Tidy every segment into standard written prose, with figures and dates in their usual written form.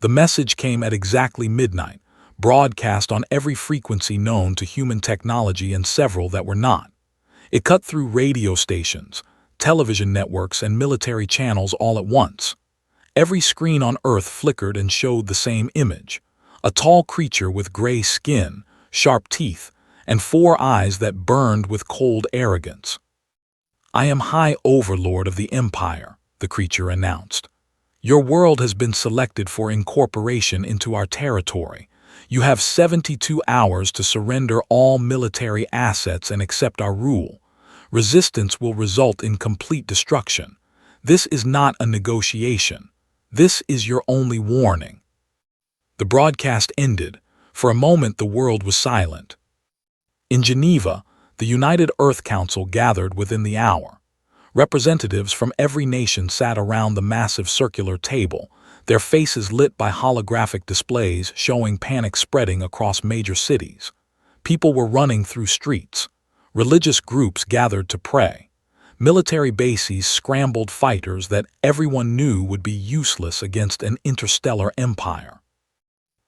The message came at exactly midnight, broadcast on every frequency known to human technology and several that were not. It cut through radio stations, television networks, and military channels all at once. Every screen on Earth flickered and showed the same image: a tall creature with gray skin, sharp teeth, and 4 eyes that burned with cold arrogance. "I am High Overlord of the Empire," the creature announced. "Your world has been selected for incorporation into our territory. You have 72 hours to surrender all military assets and accept our rule. Resistance will result in complete destruction. This is not a negotiation. This is your only warning." The broadcast ended. For a moment the world was silent. In Geneva, the United Earth Council gathered within the hour. Representatives from every nation sat around the massive circular table, their faces lit by holographic displays showing panic spreading across major cities. People were running through streets. Religious groups gathered to pray. Military bases scrambled fighters that everyone knew would be useless against an interstellar empire.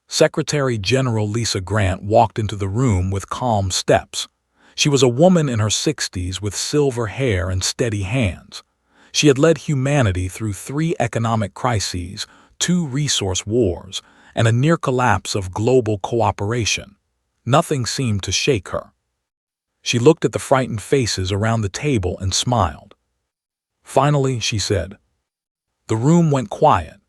Secretary General Lisa Grant walked into the room with calm steps. She was a woman in her 60s with silver hair and steady hands. She had led humanity through 3 economic crises, 2 resource wars, and a near collapse of global cooperation. Nothing seemed to shake her. She looked at the frightened faces around the table and smiled. Finally, she said. The room went quiet.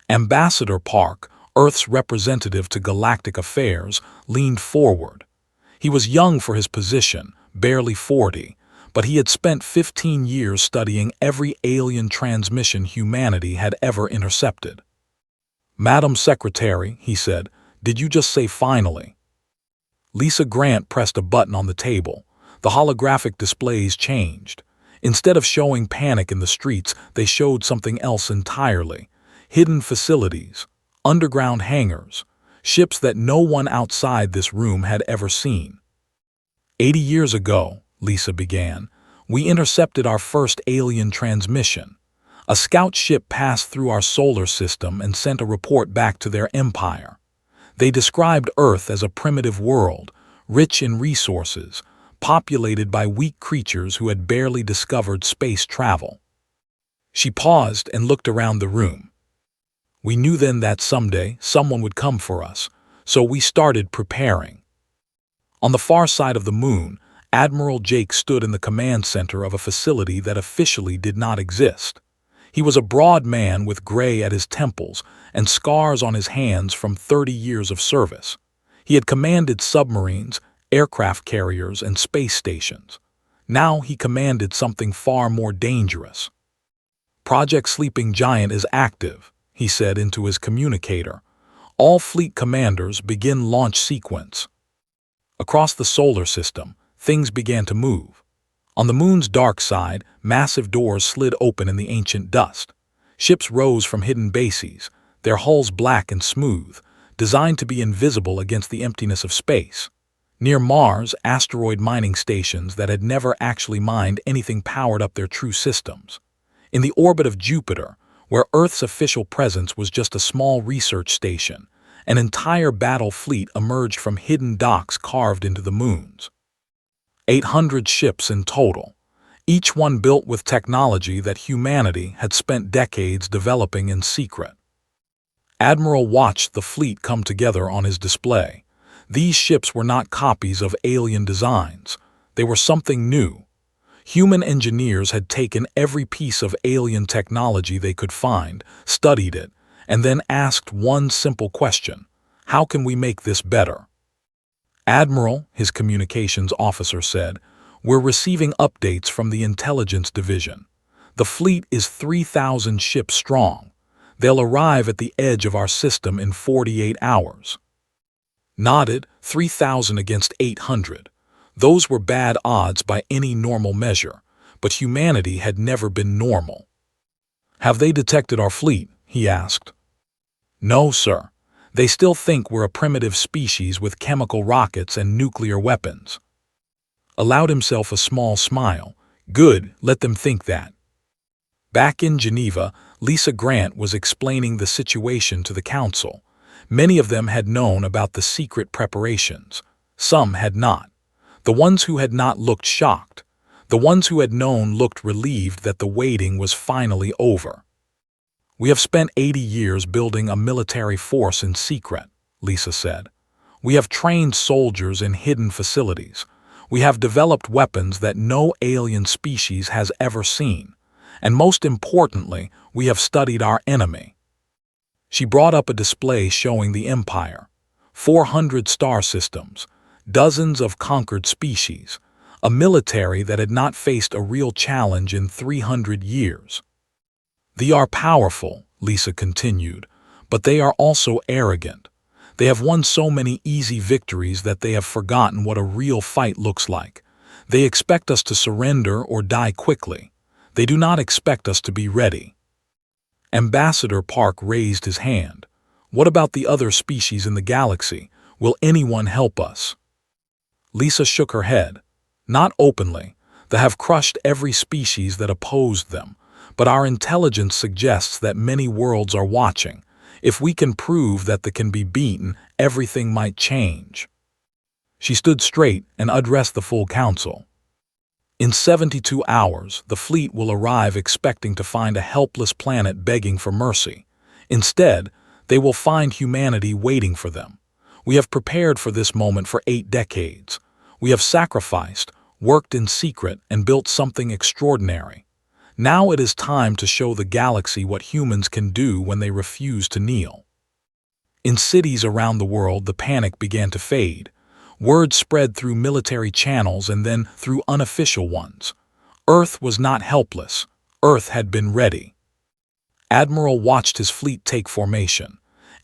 Ambassador Park, Earth's representative to Galactic Affairs, leaned forward. He was young for his position, barely 40, but he had spent 15 years studying every alien transmission humanity had ever intercepted. "Madam Secretary," he said, "did you just say finally?" Lisa Grant pressed a button on the table. The holographic displays changed. Instead of showing panic in the streets, they showed something else entirely: hidden facilities, underground hangars, ships that no one outside this room had ever seen. 80 years ago, Lisa began, we intercepted our first alien transmission. A scout ship passed through our solar system and sent a report back to their empire. They described Earth as a primitive world, rich in resources, populated by weak creatures who had barely discovered space travel. She paused and looked around the room. We knew then that someday someone would come for us, so we started preparing. On the far side of the moon, Admiral Jake stood in the command center of a facility that officially did not exist. He was a broad man with gray at his temples and scars on his hands from 30 years of service. He had commanded submarines, aircraft carriers, and space stations. Now he commanded something far more dangerous. "Project Sleeping Giant is active," he said into his communicator. "All fleet commanders begin launch sequence." Across the solar system, things began to move. On the moon's dark side, massive doors slid open in the ancient dust. Ships rose from hidden bases, their hulls black and smooth, designed to be invisible against the emptiness of space. Near Mars, asteroid mining stations that had never actually mined anything powered up their true systems. In the orbit of Jupiter, where Earth's official presence was just a small research station, an entire battle fleet emerged from hidden docks carved into the moons. 800 ships in total, each one built with technology that humanity had spent decades developing in secret. Admiral watched the fleet come together on his display. These ships were not copies of alien designs. They were something new. Human engineers had taken every piece of alien technology they could find, studied it, and then asked one simple question: how can we make this better? "Admiral," his communications officer said, "we're receiving updates from the intelligence division. The fleet is 3,000 ships strong. They'll arrive at the edge of our system in 48 hours. Nodded, 3,000 against 800. Those were bad odds by any normal measure, but humanity had never been normal. "Have they detected our fleet?" he asked. "No, sir. They still think we're a primitive species with chemical rockets and nuclear weapons." Allowed himself a small smile. "Good, let them think that." Back in Geneva, Lisa Grant was explaining the situation to the council. Many of them had known about the secret preparations. Some had not. The ones who had not looked shocked. The ones who had known looked relieved that the waiting was finally over. "We have spent 80 years building a military force in secret," Lisa said. "We have trained soldiers in hidden facilities. We have developed weapons that no alien species has ever seen. And most importantly, we have studied our enemy." She brought up a display showing the Empire. 400 star systems, dozens of conquered species, a military that had not faced a real challenge in 300 years. "They are powerful," Lisa continued, "but they are also arrogant. They have won so many easy victories that they have forgotten what a real fight looks like. They expect us to surrender or die quickly. They do not expect us to be ready." Ambassador Park raised his hand. "What about the other species in the galaxy? Will anyone help us?" Lisa shook her head. "Not openly. They have crushed every species that opposed them. But our intelligence suggests that many worlds are watching. If we can prove that they can be beaten, everything might change." She stood straight and addressed the full council. "In 72 hours, the fleet will arrive expecting to find a helpless planet begging for mercy. Instead, they will find humanity waiting for them. We have prepared for this moment for 8 decades. We have sacrificed, worked in secret, and built something extraordinary. Now it is time to show the galaxy what humans can do when they refuse to kneel." In cities around the world, the panic began to fade. Word spread through military channels and then through unofficial ones. Earth was not helpless. Earth had been ready. Admiral watched his fleet take formation.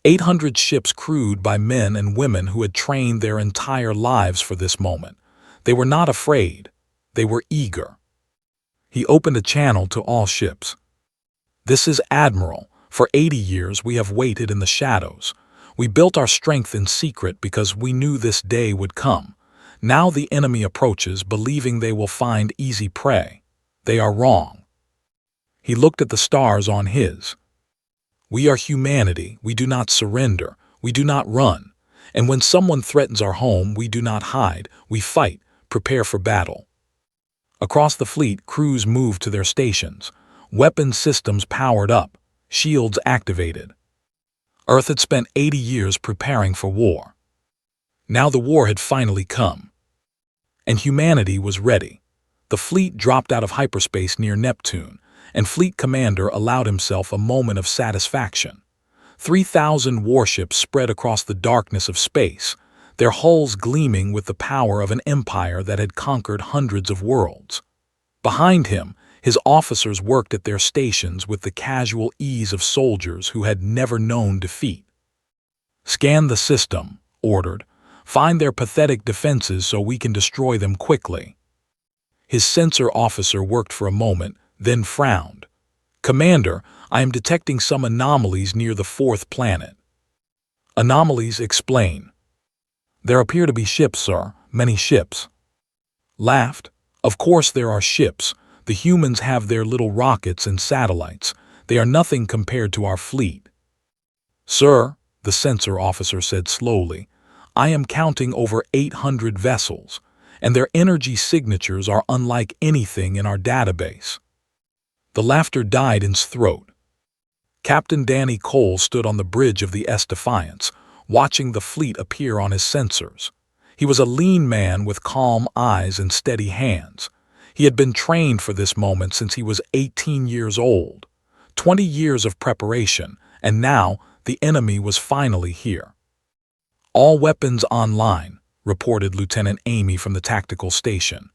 800 ships crewed by men and women who had trained their entire lives for this moment. They were not afraid. They were eager. He opened a channel to all ships. "This is Admiral. For 80 years we have waited in the shadows. We built our strength in secret because we knew this day would come. Now the enemy approaches, believing they will find easy prey. They are wrong." He looked at the stars on his. "We are humanity. We do not surrender. We do not run. And when someone threatens our home, we do not hide. We fight, prepare for battle." Across the fleet, crews moved to their stations. Weapon systems powered up, shields activated. Earth had spent 80 years preparing for war. Now the war had finally come. And humanity was ready. The fleet dropped out of hyperspace near Neptune, and Fleet Commander allowed himself a moment of satisfaction. 3,000 warships spread across the darkness of space, their hulls gleaming with the power of an empire that had conquered hundreds of worlds. Behind him, his officers worked at their stations with the casual ease of soldiers who had never known defeat. "Scan the system," ordered. "Find their pathetic defenses so we can destroy them quickly." His sensor officer worked for a moment, then frowned. "Commander, I am detecting some anomalies near the 4th planet." "Anomalies, explain." "There appear to be ships, sir. Many ships." Laughed. "Of course there are ships. The humans have their little rockets and satellites. They are nothing compared to our fleet." "Sir," the sensor officer said slowly, "I am counting over 800 vessels, and their energy signatures are unlike anything in our database." The laughter died in his throat. Captain Danny Cole stood on the bridge of the Defiance, watching the fleet appear on his sensors. He was a lean man with calm eyes and steady hands. He had been trained for this moment since he was 18 years old. 20 years of preparation, and now the enemy was finally here. "All weapons online," reported Lieutenant Amy from the tactical station.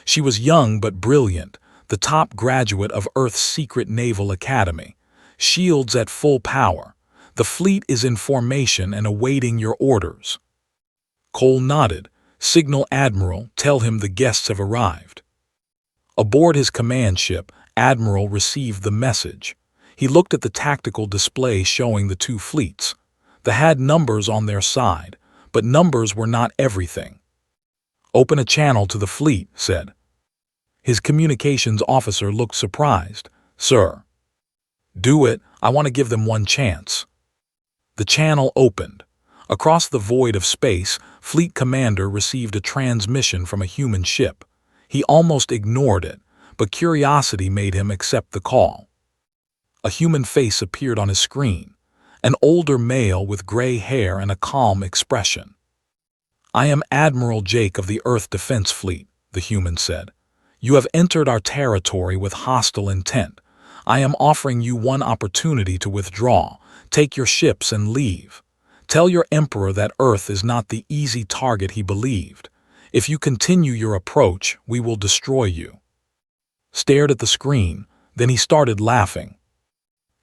She was young but brilliant, the top graduate of Earth's secret naval academy. "Shields at full power. The fleet is in formation and awaiting your orders." Cole nodded. "Signal Admiral, tell him the guests have arrived." Aboard his command ship, Admiral received the message. He looked at the tactical display showing the two fleets. They had numbers on their side, but numbers were not everything. "Open a channel to the fleet," said. His communications officer looked surprised. "Sir, Do it. I want to give them one chance. The channel opened. Across the void of space, Fleet Commander received a transmission from a human ship. He almost ignored it, but curiosity made him accept the call. A human face appeared on his screen, an older male with gray hair and a calm expression. "I am Admiral Jake of the Earth Defense Fleet," the human said. "You have entered our territory with hostile intent. I am offering you one opportunity to withdraw. Take your ships and leave. Tell your Emperor that Earth is not the easy target he believed. If you continue your approach, we will destroy you." Stared at the screen, then he started laughing.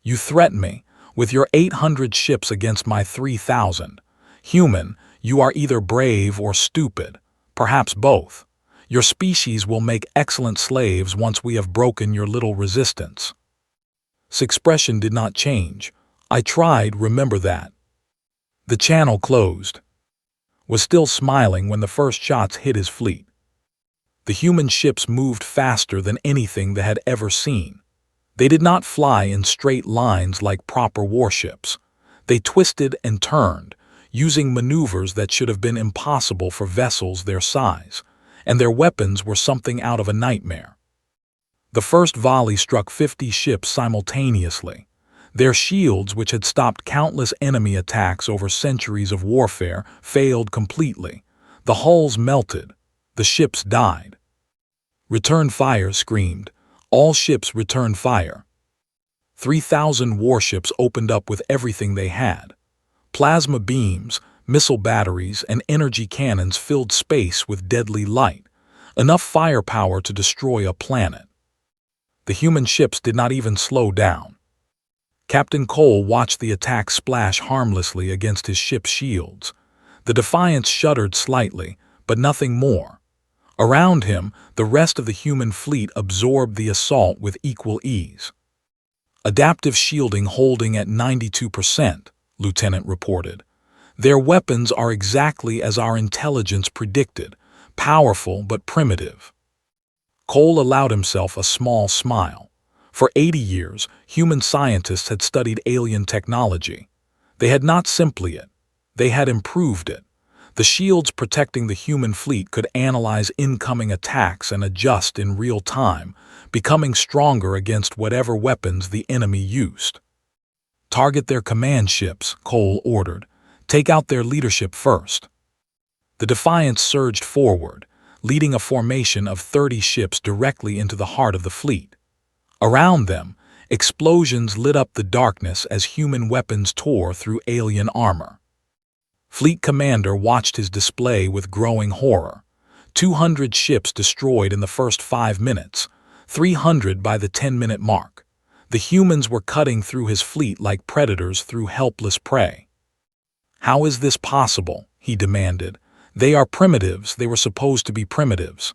"You threaten me, with your 800 ships against my 3,000. Human, you are either brave or stupid, perhaps both. Your species will make excellent slaves once we have broken your little resistance." His expression did not change. "I tried, remember that." The channel closed. Was still smiling when the first shots hit his fleet. The human ships moved faster than anything they had ever seen. They did not fly in straight lines like proper warships. They twisted and turned, using maneuvers that should have been impossible for vessels their size, and their weapons were something out of a nightmare. The first volley struck 50 ships simultaneously. Their shields, which had stopped countless enemy attacks over centuries of warfare, failed completely. The hulls melted. The ships died. "Return fire," screamed. All ships returned fire. 3,000 warships opened up with everything they had. Plasma beams, missile batteries, and energy cannons filled space with deadly light, enough firepower to destroy a planet. The human ships did not even slow down. Captain Cole watched the attack splash harmlessly against his ship's shields. The Defiance shuddered slightly, but nothing more. Around him, the rest of the human fleet absorbed the assault with equal ease. "Adaptive shielding holding at 92%, Lieutenant reported. "Their weapons are exactly as our intelligence predicted, powerful but primitive." Cole allowed himself a small smile. For 80 years, human scientists had studied alien technology. They had not simply it. They had improved it. The shields protecting the human fleet could analyze incoming attacks and adjust in real time, becoming stronger against whatever weapons the enemy used. "Target their command ships," Cole ordered. "Take out their leadership first." The Defiance surged forward, leading a formation of 30 ships directly into the heart of the fleet. Around them, explosions lit up the darkness as human weapons tore through alien armor. Fleet Commander watched his display with growing horror. 200 ships destroyed in the first 5 minutes, 300 by the 10-minute mark. The humans were cutting through his fleet like predators through helpless prey. "How is this possible?" he demanded. "They are primitives. They were supposed to be primitives."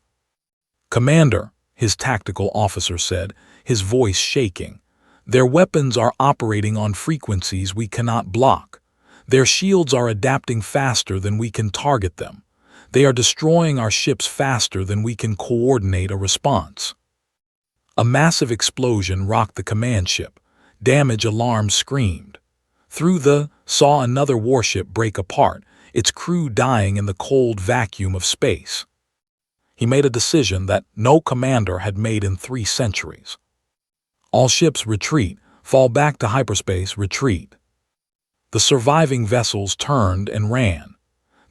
"Commander," his tactical officer said, his voice shaking, "their weapons are operating on frequencies we cannot block. Their shields are adapting faster than we can target them. They are destroying our ships faster than we can coordinate a response." A massive explosion rocked the command ship. Damage alarms screamed. Through saw another warship break apart, its crew dying in the cold vacuum of space. He made a decision that no commander had made in 3 centuries. "All ships retreat, fall back to hyperspace, retreat." The surviving vessels turned and ran.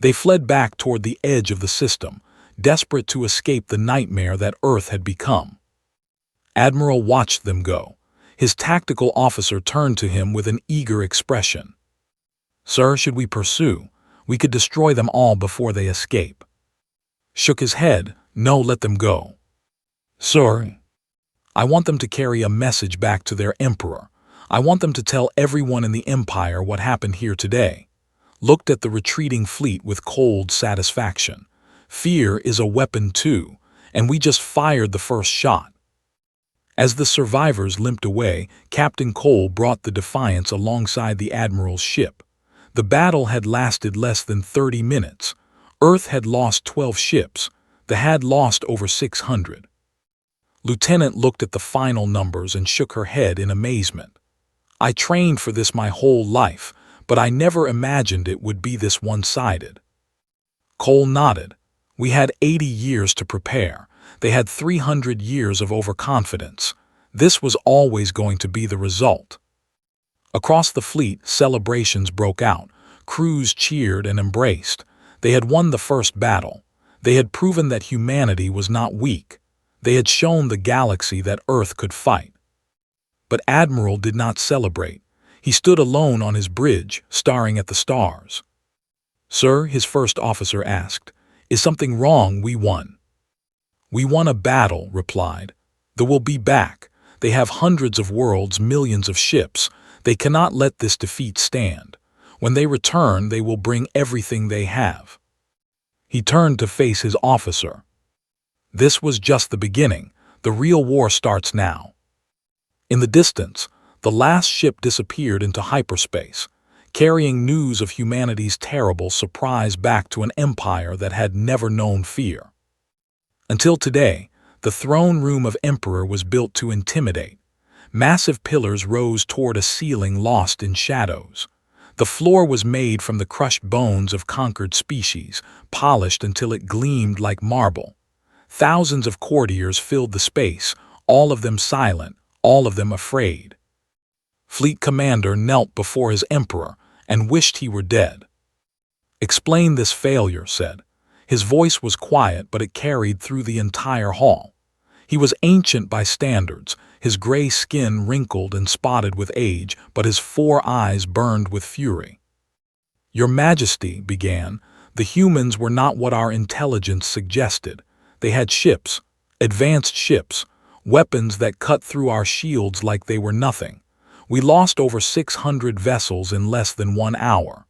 They fled back toward the edge of the system, desperate to escape the nightmare that Earth had become. Admiral watched them go. His tactical officer turned to him with an eager expression. "Sir, should we pursue? We could destroy them all before they escape." Shook his head. "No, let them go." "Sir, I want them to carry a message back to their emperor. I want them to tell everyone in the Empire what happened here today." Looked at the retreating fleet with cold satisfaction. "Fear is a weapon too, and we just fired the first shot." As the survivors limped away, Captain Cole brought the Defiance alongside the Admiral's ship. The battle had lasted less than 30 minutes. Earth had lost 12 ships. They had lost over 600. Lieutenant looked at the final numbers and shook her head in amazement. I trained for this my whole life, but I never imagined it would be this one-sided." Cole nodded. "We had 80 years to prepare. They had 300 years of overconfidence. This was always going to be the result." Across the fleet, celebrations broke out. Crews cheered and embraced. They had won the first battle. They had proven that humanity was not weak. They had shown the galaxy that Earth could fight. But Admiral did not celebrate. He stood alone on his bridge, staring at the stars. "Sir," his first officer asked, "is something wrong? We won." "We won a battle," replied. "They will be back. They have hundreds of worlds, millions of ships. They cannot let this defeat stand. When they return, they will bring everything they have." He turned to face his officer. "This was just the beginning. The real war starts now." In the distance, the last ship disappeared into hyperspace, carrying news of humanity's terrible surprise back to an empire that had never known fear. Until today, the throne room of Emperor was built to intimidate. Massive pillars rose toward a ceiling lost in shadows. The floor was made from the crushed bones of conquered species, polished until it gleamed like marble. Thousands of courtiers filled the space, all of them silent, all of them afraid. Fleet Commander knelt before his emperor and wished he were dead. "Explain this failure," said. His voice was quiet, but it carried through the entire hall. He was ancient by standards, his gray skin wrinkled and spotted with age, but his 4 eyes burned with fury. "Your Majesty," began, "the humans were not what our intelligence suggested. They had ships, advanced ships, weapons that cut through our shields like they were nothing. We lost over 600 vessels in less than 1 hour."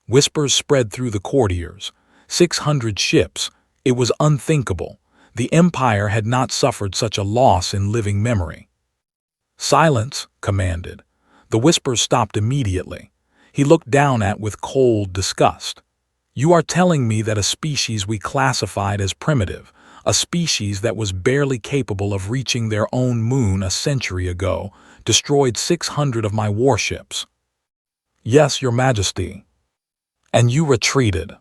Whispers spread through the courtiers. 600 ships. It was unthinkable. The Empire had not suffered such a loss in living memory. "Silence," commanded. The whispers stopped immediately. He looked down with cold disgust. "You are telling me that a species we classified as primitive, a species that was barely capable of reaching their own moon a century ago, destroyed 600 of my warships?" "Yes, Your Majesty." "And you retreated?"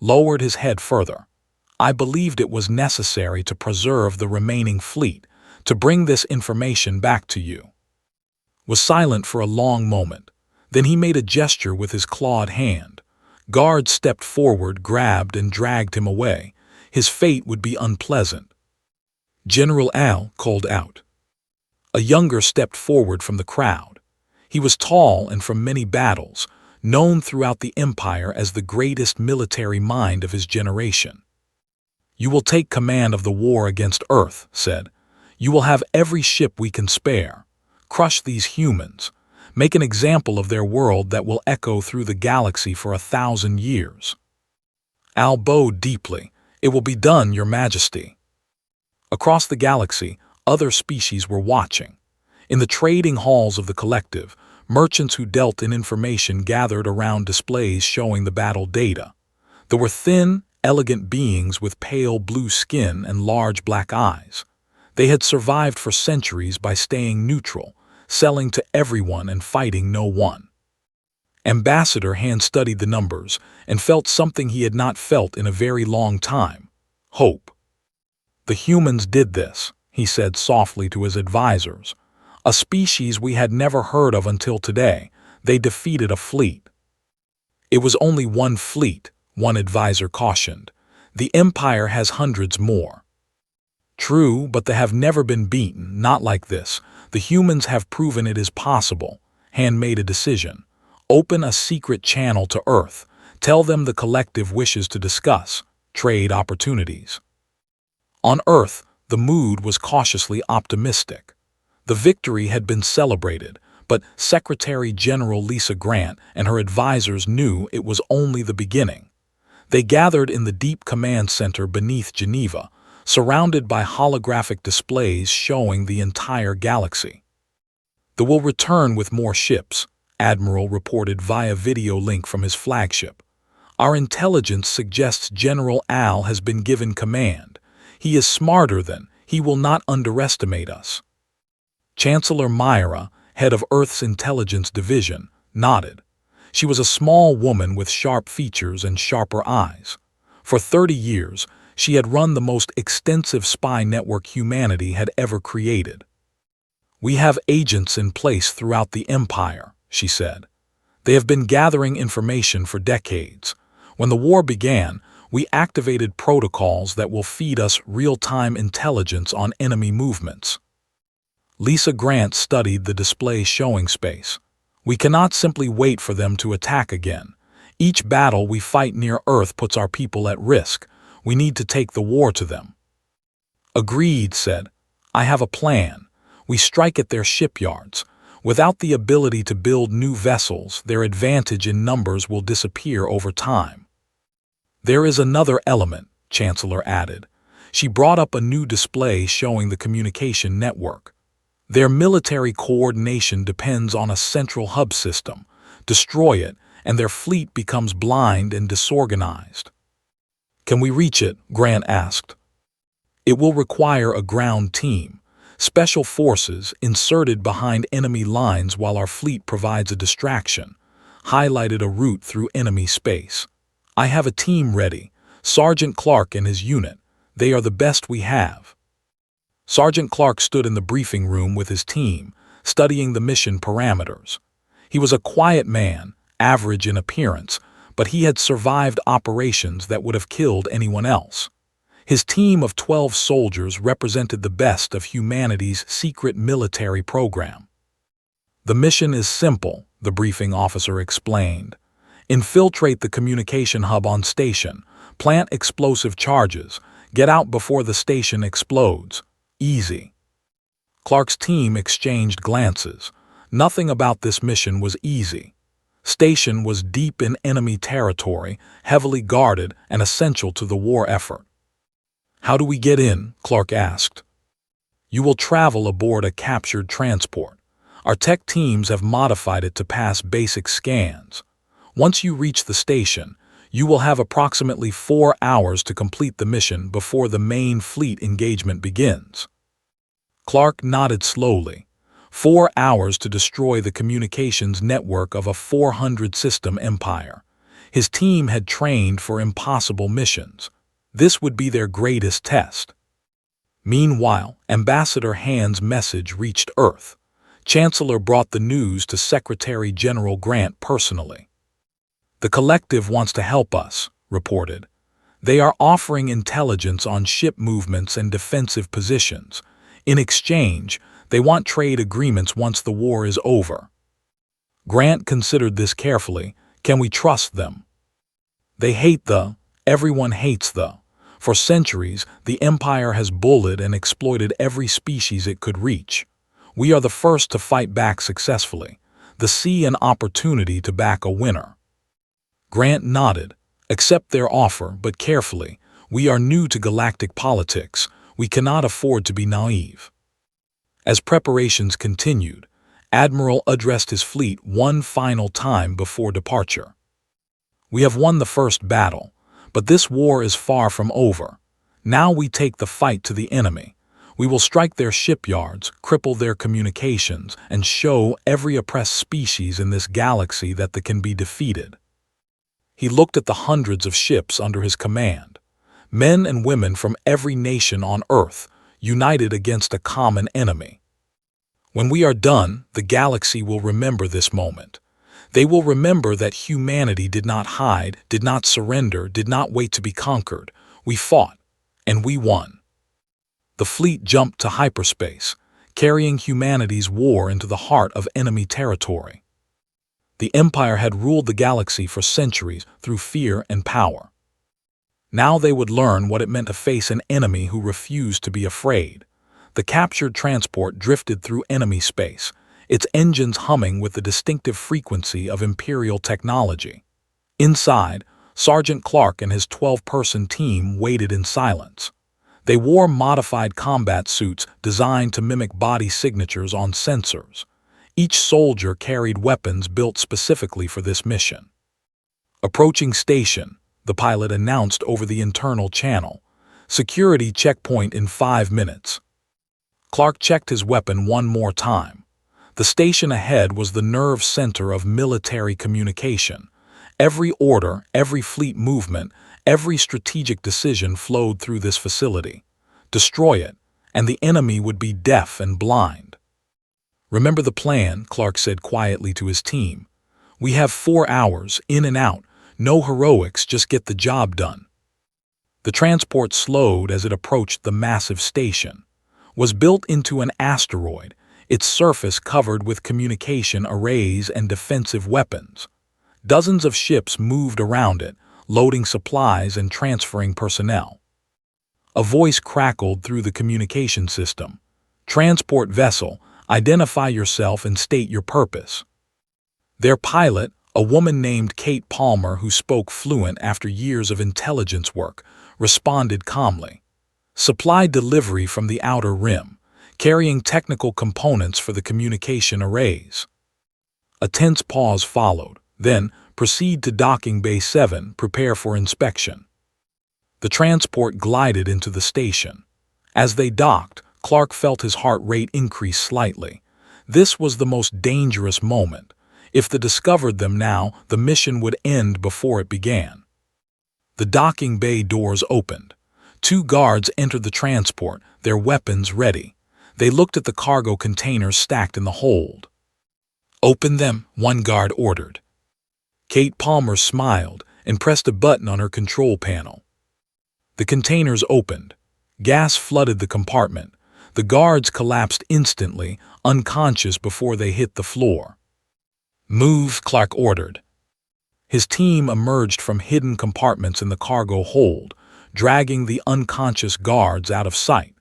Lowered his head further. "I believed it was necessary to preserve the remaining fleet, to bring this information back to you." Was silent for a long moment. Then he made a gesture with his clawed hand. Guards stepped forward, grabbed and dragged him away. His fate would be unpleasant. "General Al," called out. A younger stepped forward from the crowd. He was tall and from many battles, known throughout the Empire as the greatest military mind of his generation. "You will take command of the war against Earth," said. "You will have every ship we can spare. Crush these humans. Make an example of their world that will echo through the galaxy for 1,000 years." Al bowed deeply. "It will be done, Your Majesty." Across the galaxy, other species were watching. In the trading halls of the collective, merchants who dealt in information gathered around displays showing the battle data. There were thin, elegant beings with pale blue skin and large black eyes. They had survived for centuries by staying neutral, selling to everyone and fighting no one. Ambassador hand-studied the numbers and felt something he had not felt in a very long time: hope. "The humans did this," he said softly to his advisors. "A species we had never heard of until today. They defeated a fleet." "It was only one fleet," one advisor cautioned. "The Empire has hundreds more." "True, but they have never been beaten, not like this. The humans have proven it is possible." Hand made a decision. "Open a secret channel to Earth. Tell them the collective wishes to discuss trade opportunities." On Earth, the mood was cautiously optimistic. The victory had been celebrated, but Secretary General Lisa Grant and her advisors knew it was only the beginning. They gathered in the deep command center beneath Geneva, surrounded by holographic displays showing the entire galaxy. "They will return with more ships," Admiral reported via video link from his flagship. "Our intelligence suggests General Al has been given command. He is smarter than, he will not underestimate us." Chancellor Myra, head of Earth's Intelligence Division, nodded. She was a small woman with sharp features and sharper eyes. For 30 years, she had run the most extensive spy network humanity had ever created. "We have agents in place throughout the Empire," she said. "They have been gathering information for decades. When the war began, we activated protocols that will feed us real-time intelligence on enemy movements." Lisa Grant studied the display showing space. "We cannot simply wait for them to attack again. Each battle we fight near Earth puts our people at risk. We need to take the war to them." "Agreed," said. "I have a plan. We strike at their shipyards. Without the ability to build new vessels, their advantage in numbers will disappear over time." "There is another element," Chancellor added. She brought up a new display showing the communication network. "Their military coordination depends on a central hub system. Destroy it, and their fleet becomes blind and disorganized." "Can we reach it?" Grant asked. "It will require a ground team, special forces inserted behind enemy lines while our fleet provides a distraction, highlighted a route through enemy space. I have a team ready, Sergeant Clark and his unit. They are the best we have." Sergeant Clark stood in the briefing room with his team, studying the mission parameters. He was a quiet man, average in appearance, but he had survived operations that would have killed anyone else. His team of 12 soldiers represented the best of humanity's secret military program. "The mission is simple," the briefing officer explained. "Infiltrate the communication hub on station, plant explosive charges, get out before the station explodes. Easy." Clark's team exchanged glances. Nothing about this mission was easy. Station was deep in enemy territory, heavily guarded and essential to the war effort. "How do we get in?" Clark asked. "You will travel aboard a captured transport. Our tech teams have modified it to pass basic scans. Once you reach the station, you will have approximately 4 hours to complete the mission before the main fleet engagement begins." Clark nodded slowly. 4 hours to destroy the communications network of a 400-system empire. His team had trained for impossible missions. This would be their greatest test. Meanwhile, Ambassador Hand's message reached Earth. Chancellor brought the news to Secretary General Grant personally. "The collective wants to help us," reported. "They are offering intelligence on ship movements and defensive positions. In exchange, they want trade agreements once the war is over." Grant considered this carefully. "Can we trust them?" "They hate everyone hates For centuries, the Empire has bullied and exploited every species it could reach. We are the first to fight back successfully. See an opportunity to back a winner." Grant nodded. "Accept their offer, but carefully. We are new to galactic politics. We cannot afford to be naive." As preparations continued, Admiral addressed his fleet one final time before departure. "We have won the first battle, but this war is far from over. Now we take the fight to the enemy. We will strike their shipyards, cripple their communications, and show every oppressed species in this galaxy that they can be defeated." He looked at the hundreds of ships under his command. Men and women from every nation on Earth, united against a common enemy. "When we are done, the galaxy will remember this moment. They will remember that humanity did not hide, did not surrender, did not wait to be conquered. We fought, and we won." The fleet jumped to hyperspace, carrying humanity's war into the heart of enemy territory. The Empire had ruled the galaxy for centuries through fear and power. Now they would learn what it meant to face an enemy who refused to be afraid. The captured transport drifted through enemy space, its engines humming with the distinctive frequency of Imperial technology. Inside, Sergeant Clark and his 12-person team waited in silence. They wore modified combat suits designed to mimic body signatures on sensors. Each soldier carried weapons built specifically for this mission. "Approaching station," the pilot announced over the internal channel. "Security checkpoint in 5 minutes." Clark checked his weapon one more time. The station ahead was the nerve center of military communication. Every order, every fleet movement, every strategic decision flowed through this facility. Destroy it, and the enemy would be deaf and blind. "Remember the plan," Clark said quietly to his team. "We have 4 hours, in and out. No heroics, just get the job done." The transport slowed as it approached the massive station. Was built into an asteroid, its surface covered with communication arrays and defensive weapons. Dozens of ships moved around it, loading supplies and transferring personnel. A voice crackled through the communication system. "Transport vessel, identify yourself and state your purpose." Their pilot, a woman named Kate Palmer who spoke fluent after years of intelligence work, responded calmly. "Supply delivery from the outer rim, carrying technical components for the communication arrays." A tense pause followed. "Then, proceed to Docking Bay 7, prepare for inspection." The transport glided into the station. As they docked, Clark felt his heart rate increase slightly. This was the most dangerous moment. If they discovered them now, the mission would end before it began. The docking bay doors opened. 2 guards entered the transport, their weapons ready. They looked at the cargo containers stacked in the hold. "Open them," one guard ordered. Kate Palmer smiled and pressed a button on her control panel. The containers opened. Gas flooded the compartment. The guards collapsed instantly, unconscious before they hit the floor. "Move," Clark ordered. His team emerged from hidden compartments in the cargo hold, dragging the unconscious guards out of sight.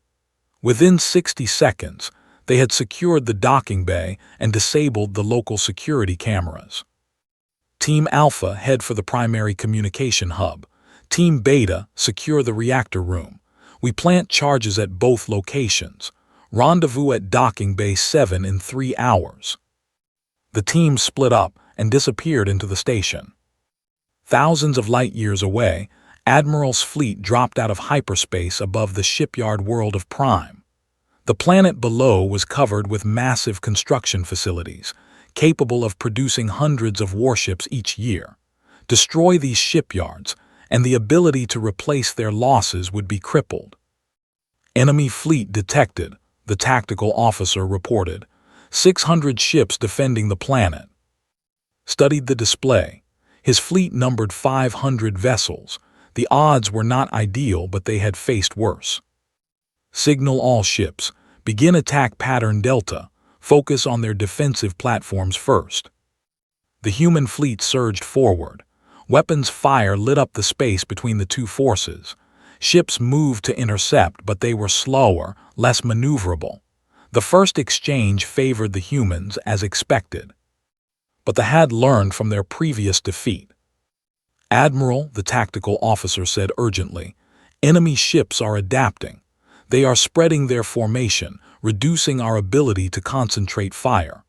Within 60 seconds, they had secured the docking bay and disabled the local security cameras. Team Alpha, head for the primary communication hub. Team Beta, secure the reactor room. We plant charges at both locations. Rendezvous at Docking Bay 7 in 3 hours. The teams split up and disappeared into the station. Thousands of light years away, Admiral's fleet dropped out of hyperspace above the shipyard world of Prime. The planet below was covered with massive construction facilities, capable of producing hundreds of warships each year. Destroy these shipyards, and the ability to replace their losses would be crippled. "Enemy fleet detected," the tactical officer reported. 600 ships defending the planet. Studied the display. His fleet numbered 500 vessels. The odds were not ideal, but they had faced worse. "Signal all ships. Begin attack pattern Delta. Focus on their defensive platforms first." The human fleet surged forward. Weapons fire lit up the space between the 2 forces. Ships moved to intercept, but they were slower, less maneuverable. The first exchange favored the humans as expected. But they had learned from their previous defeat. "Admiral," the tactical officer said urgently, "enemy ships are adapting. They are spreading their formation, reducing our ability to concentrate fire."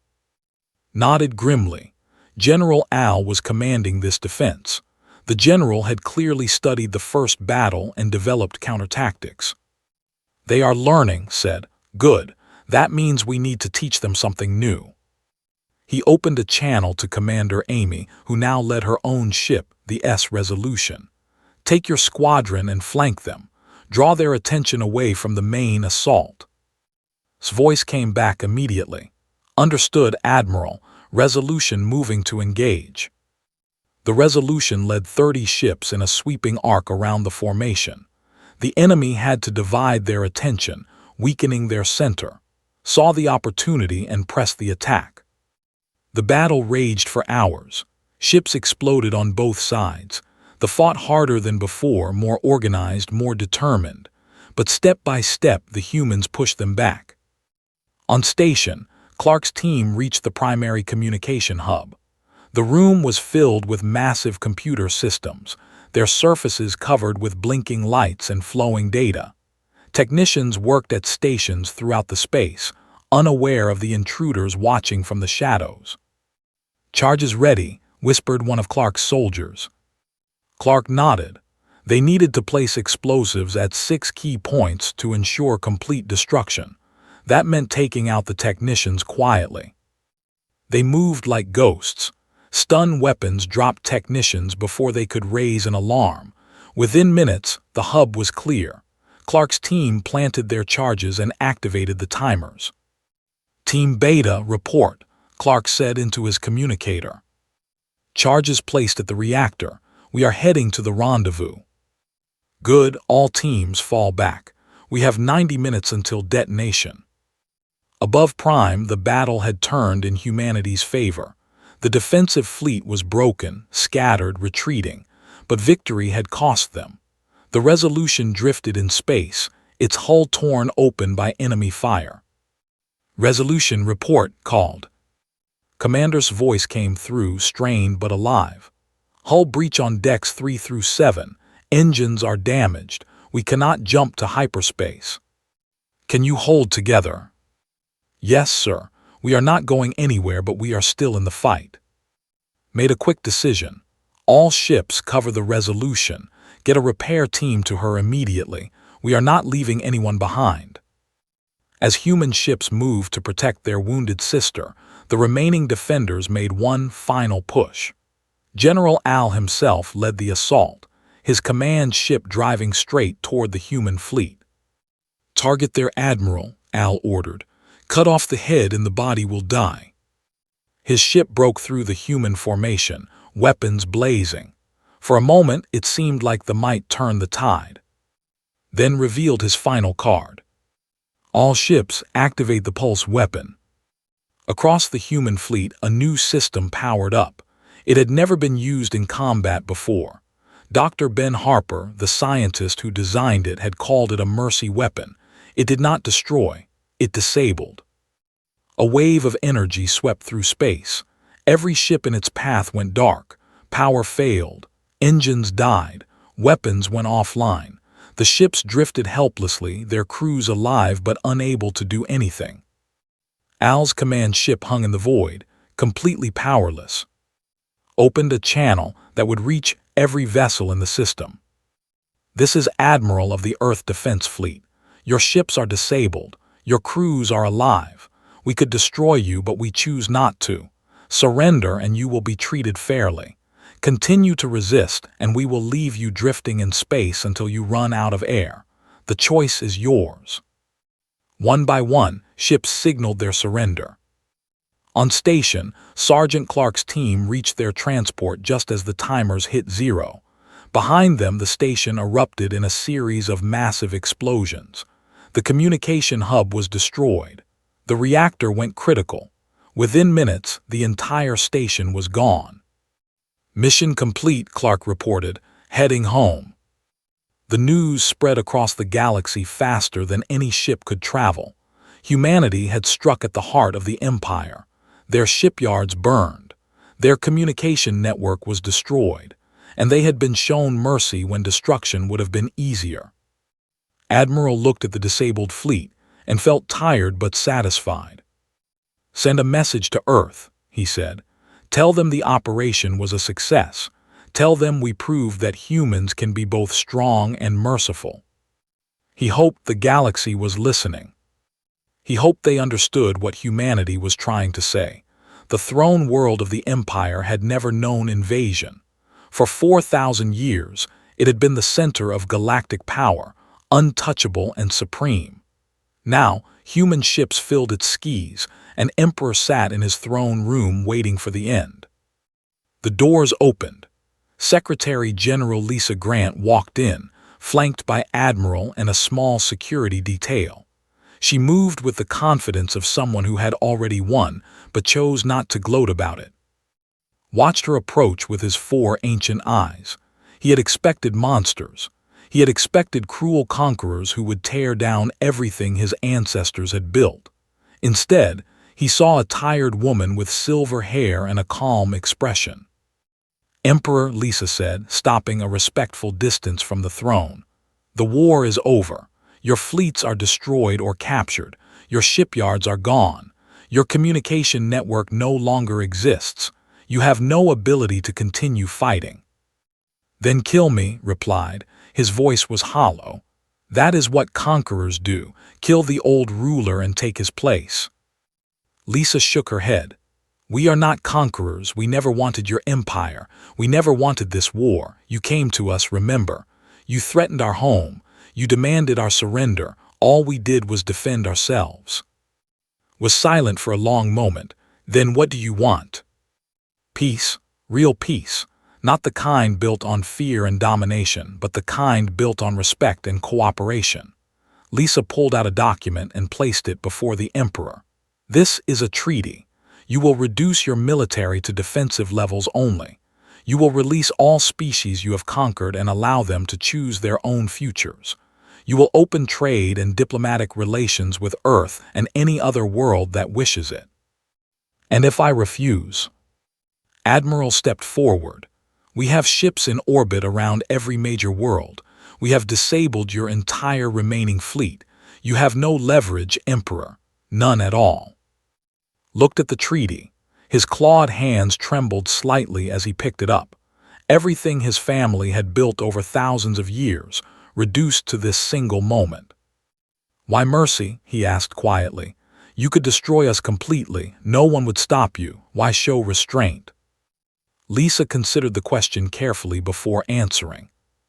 Nodded grimly. General Al was commanding this defense. The general had clearly studied the first battle and developed countertactics. "They are learning," said. "Good. That means we need to teach them something new." He opened a channel to Commander Amy, who now led her own ship, the S Resolution. "Take your squadron and flank them. Draw their attention away from the main assault." His voice came back immediately. "Understood, Admiral. Resolution moving to engage." The Resolution led 30 ships in a sweeping arc around the formation. The enemy had to divide their attention, weakening their center, saw the opportunity and pressed the attack. The battle raged for hours. Ships exploded on both sides. They fought harder than before, more organized, more determined. But step by step, the humans pushed them back. On station, Clark's team reached the primary communication hub. The room was filled with massive computer systems, their surfaces covered with blinking lights and flowing data. Technicians worked at stations throughout the space, unaware of the intruders watching from the shadows. "Charges ready," whispered one of Clark's soldiers. Clark nodded. They needed to place explosives at 6 key points to ensure complete destruction. That meant taking out the technicians quietly. They moved like ghosts. Stun weapons dropped technicians before they could raise an alarm. Within minutes, the hub was clear. Clark's team planted their charges and activated the timers. Team Beta, report, Clark said into his communicator. Charges placed at the reactor. We are heading to the rendezvous. Good, all teams fall back. We have 90 minutes until detonation. Above Prime, the battle had turned in humanity's favor. The defensive fleet was broken, scattered, retreating, but victory had cost them. The Resolution drifted in space, its hull torn open by enemy fire. Resolution, report, called. Commander's voice came through, strained but alive. Hull breach on decks 3 through 7. Engines are damaged. We cannot jump to hyperspace. Can you hold together? Yes, sir. We are not going anywhere, but we are still in the fight. Made a quick decision. All ships cover the Resolution. Get a repair team to her immediately. We are not leaving anyone behind. As human ships moved to protect their wounded sister, the remaining defenders made one final push. General Al himself led the assault, his command ship driving straight toward the human fleet. Target their admiral, Al ordered. Cut off the head and the body will die. His ship broke through the human formation, weapons blazing. For a moment, it seemed like the might turned the tide. Then revealed his final card. All ships activate the pulse weapon. Across the human fleet, a new system powered up. It had never been used in combat before. Dr. Ben Harper, the scientist who designed it, had called it a mercy weapon. It did not destroy. It disabled. A wave of energy swept through space. Every ship in its path went dark. Power failed. Engines died. Weapons went offline. The ships drifted helplessly, their crews alive but unable to do anything. Al's command ship hung in the void, completely powerless. Opened a channel that would reach every vessel in the system. This is Admiral of the Earth Defense Fleet. Your ships are disabled. Your crews are alive. We could destroy you, but we choose not to. Surrender and you will be treated fairly. Continue to resist and we will leave you drifting in space until you run out of air. The choice is yours. One by one, ships signaled their surrender. On station, Sergeant Clark's team reached their transport just as the timers hit 0. Behind them, the station erupted in a series of massive explosions. The communication hub was destroyed. The reactor went critical. Within minutes, the entire station was gone. Mission complete, Clark reported, heading home. The news spread across the galaxy faster than any ship could travel. Humanity had struck at the heart of the Empire. Their shipyards burned. Their communication network was destroyed. And they had been shown mercy when destruction would have been easier. Admiral looked at the disabled fleet and felt tired but satisfied. Send a message to Earth, he said. Tell them the operation was a success. Tell them we proved that humans can be both strong and merciful. He hoped the galaxy was listening. He hoped they understood what humanity was trying to say. The throne world of the Empire had never known invasion. For 4,000 years, it had been the center of galactic power, untouchable and supreme. Now, human ships filled its skies, and Emperor sat in his throne room waiting for the end. The doors opened. Secretary General Lisa Grant walked in, flanked by Admiral and a small security detail. She moved with the confidence of someone who had already won, but chose not to gloat about it. Watched her approach with his 4 ancient eyes. He had expected monsters. He had expected cruel conquerors who would tear down everything his ancestors had built. Instead, he saw a tired woman with silver hair and a calm expression. Emperor, Lisa said, stopping a respectful distance from the throne. The war is over. Your fleets are destroyed or captured. Your shipyards are gone. Your communication network no longer exists. You have no ability to continue fighting. Then kill me, replied. His voice was hollow. That is what conquerors do. Kill the old ruler and take his place. Lisa shook her head. We are not conquerors, we never wanted your empire, we never wanted this war. You came to us, remember. You threatened our home, you demanded our surrender, all we did was defend ourselves. Was silent for a long moment. Then what do you want? Peace, real peace, not the kind built on fear and domination, but the kind built on respect and cooperation. Lisa pulled out a document and placed it before the Emperor. This is a treaty. You will reduce your military to defensive levels only. You will release all species you have conquered and allow them to choose their own futures. You will open trade and diplomatic relations with Earth and any other world that wishes it. And if I refuse? Admiral stepped forward. We have ships in orbit around every major world. We have disabled your entire remaining fleet. You have no leverage, Emperor. None at all. Looked at the treaty. His clawed hands trembled slightly as he picked it up. Everything his family had built over thousands of years, reduced to this single moment. Why mercy? He asked quietly. You could destroy us completely. No one would stop you. Why show restraint? Lisa considered the question carefully before answering.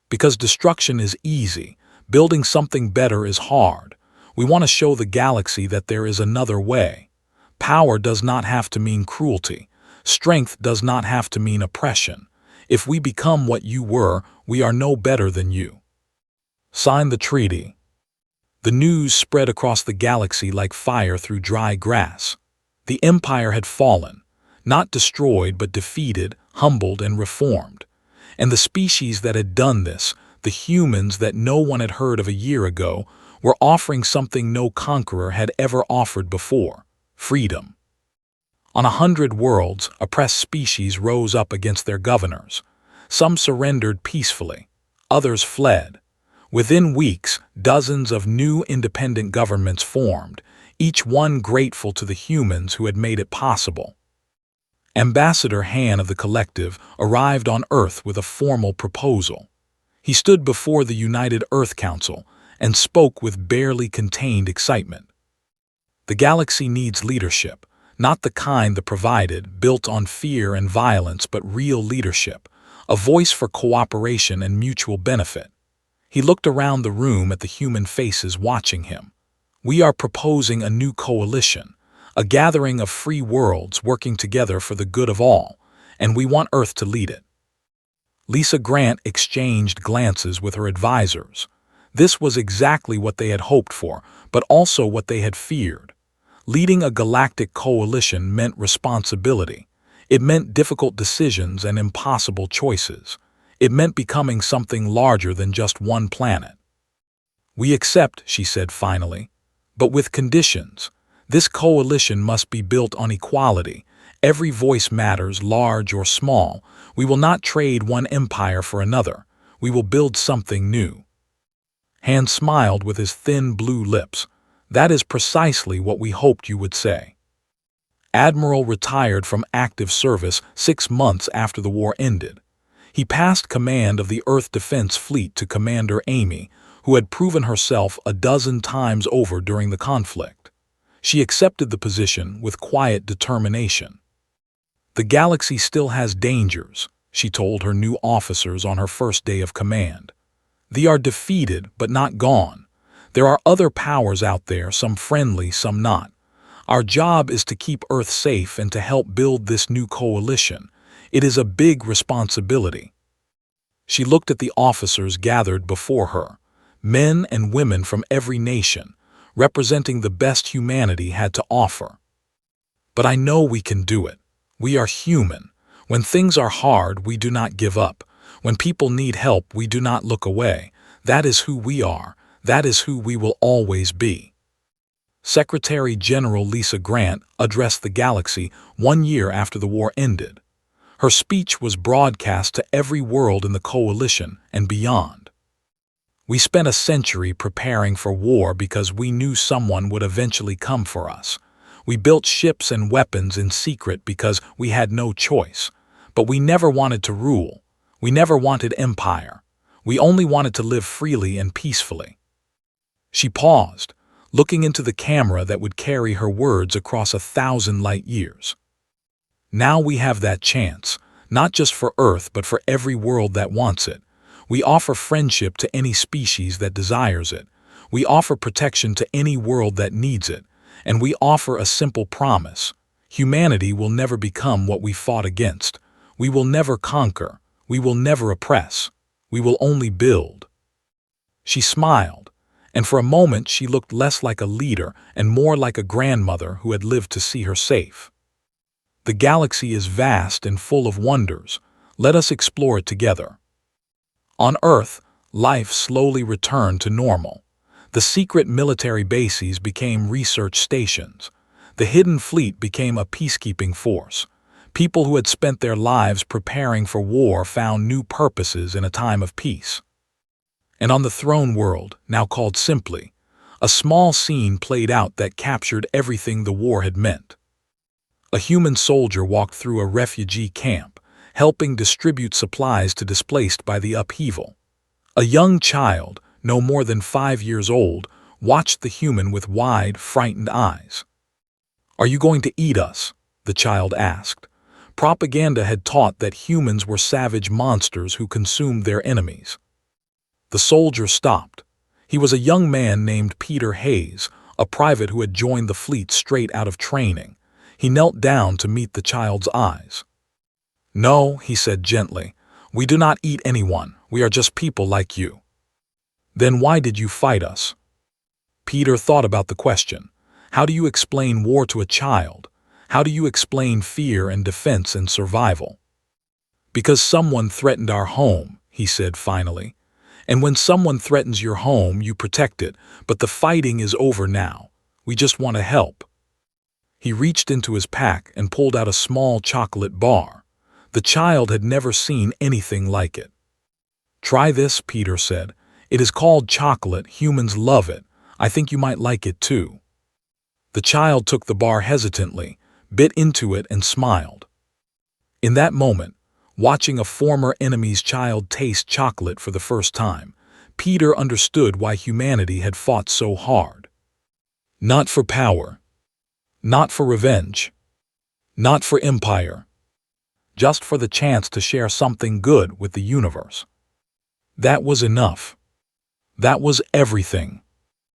Because destruction is easy. Building something better is hard. We want to show the galaxy that there is another way. Power does not have to mean cruelty. Strength does not have to mean oppression. If we become what you were, we are no better than you. Sign the treaty. The news spread across the galaxy like fire through dry grass. The Empire had fallen, not destroyed but defeated, humbled and reformed. And the species that had done this, the humans that no one had heard of a year ago, were offering something no conqueror had ever offered before. Freedom. On 100 worlds, oppressed species rose up against their governors. Some surrendered peacefully. Others fled. Within weeks, dozens of new independent governments formed, each one grateful to the humans who had made it possible. Ambassador Han of the Collective arrived on Earth with a formal proposal. He stood before the United Earth Council and spoke with barely contained excitement. The galaxy needs leadership, not the kind the provided, built on fear and violence, but real leadership, a voice for cooperation and mutual benefit. He looked around the room at the human faces watching him. We are proposing a new coalition, a gathering of free worlds working together for the good of all, and we want Earth to lead it. Lisa Grant exchanged glances with her advisors. This was exactly what they had hoped for, but also what they had feared. Leading a galactic coalition meant responsibility. It meant difficult decisions and impossible choices. It meant becoming something larger than just one planet. We accept, she said finally, but with conditions. This coalition must be built on equality. Every voice matters, large or small. We will not trade one empire for another. We will build something new. Han smiled with his thin blue lips. That is precisely what we hoped you would say. Admiral retired from active service 6 months after the war ended. He passed command of the Earth Defense Fleet to Commander Amy, who had proven herself a dozen times over during the conflict. She accepted the position with quiet determination. The galaxy still has dangers, she told her new officers on her first day of command. They are defeated but not gone. There are other powers out there, some friendly, some not. Our job is to keep Earth safe and to help build this new coalition. It is a big responsibility. She looked at the officers gathered before her, men and women from every nation, representing the best humanity had to offer. But I know we can do it. We are human. When things are hard, we do not give up. When people need help, we do not look away. That is who we are. That is who we will always be. Secretary General Lisa Grant addressed the galaxy 1 year after the war ended. Her speech was broadcast to every world in the coalition and beyond. We spent a century preparing for war because we knew someone would eventually come for us. We built ships and weapons in secret because we had no choice. But we never wanted to rule. We never wanted empire. We only wanted to live freely and peacefully. She paused, looking into the camera that would carry her words across 1,000 light years. Now we have that chance, not just for Earth but for every world that wants it. We offer friendship to any species that desires it. We offer protection to any world that needs it. And we offer a simple promise. Humanity will never become what we fought against. We will never conquer. We will never oppress. We will only build. She smiled, and for a moment she looked less like a leader and more like a grandmother who had lived to see her safe. The galaxy is vast and full of wonders. Let us explore it together. On Earth, life slowly returned to normal. The secret military bases became research stations. The hidden fleet became a peacekeeping force. People who had spent their lives preparing for war found new purposes in a time of peace. And on the throne world, now called simply, a small scene played out that captured everything the war had meant. A human soldier walked through a refugee camp, helping distribute supplies to displaced by the upheaval. A young child, no more than 5 years old, watched the human with wide, frightened eyes. "Are you going to eat us?" the child asked. Propaganda had taught that humans were savage monsters who consumed their enemies. The soldier stopped. He was a young man named Peter Hayes, a private who had joined the fleet straight out of training. He knelt down to meet the child's eyes. "No," he said gently, "we do not eat anyone. We are just people like you." "Then why did you fight us?" Peter thought about the question. How do you explain war to a child? How do you explain fear and defense and survival? "Because someone threatened our home," he said finally. "And when someone threatens your home, you protect it, but the fighting is over now. We just want to help." He reached into his pack and pulled out a small chocolate bar. The child had never seen anything like it. "Try this," Peter said. "It is called chocolate. Humans love it. I think you might like it too." The child took the bar hesitantly, bit into it and smiled. In that moment, watching a former enemy's child taste chocolate for the first time, Peter understood why humanity had fought so hard. Not for power. Not for revenge. Not for empire. Just for the chance to share something good with the universe. That was enough. That was everything.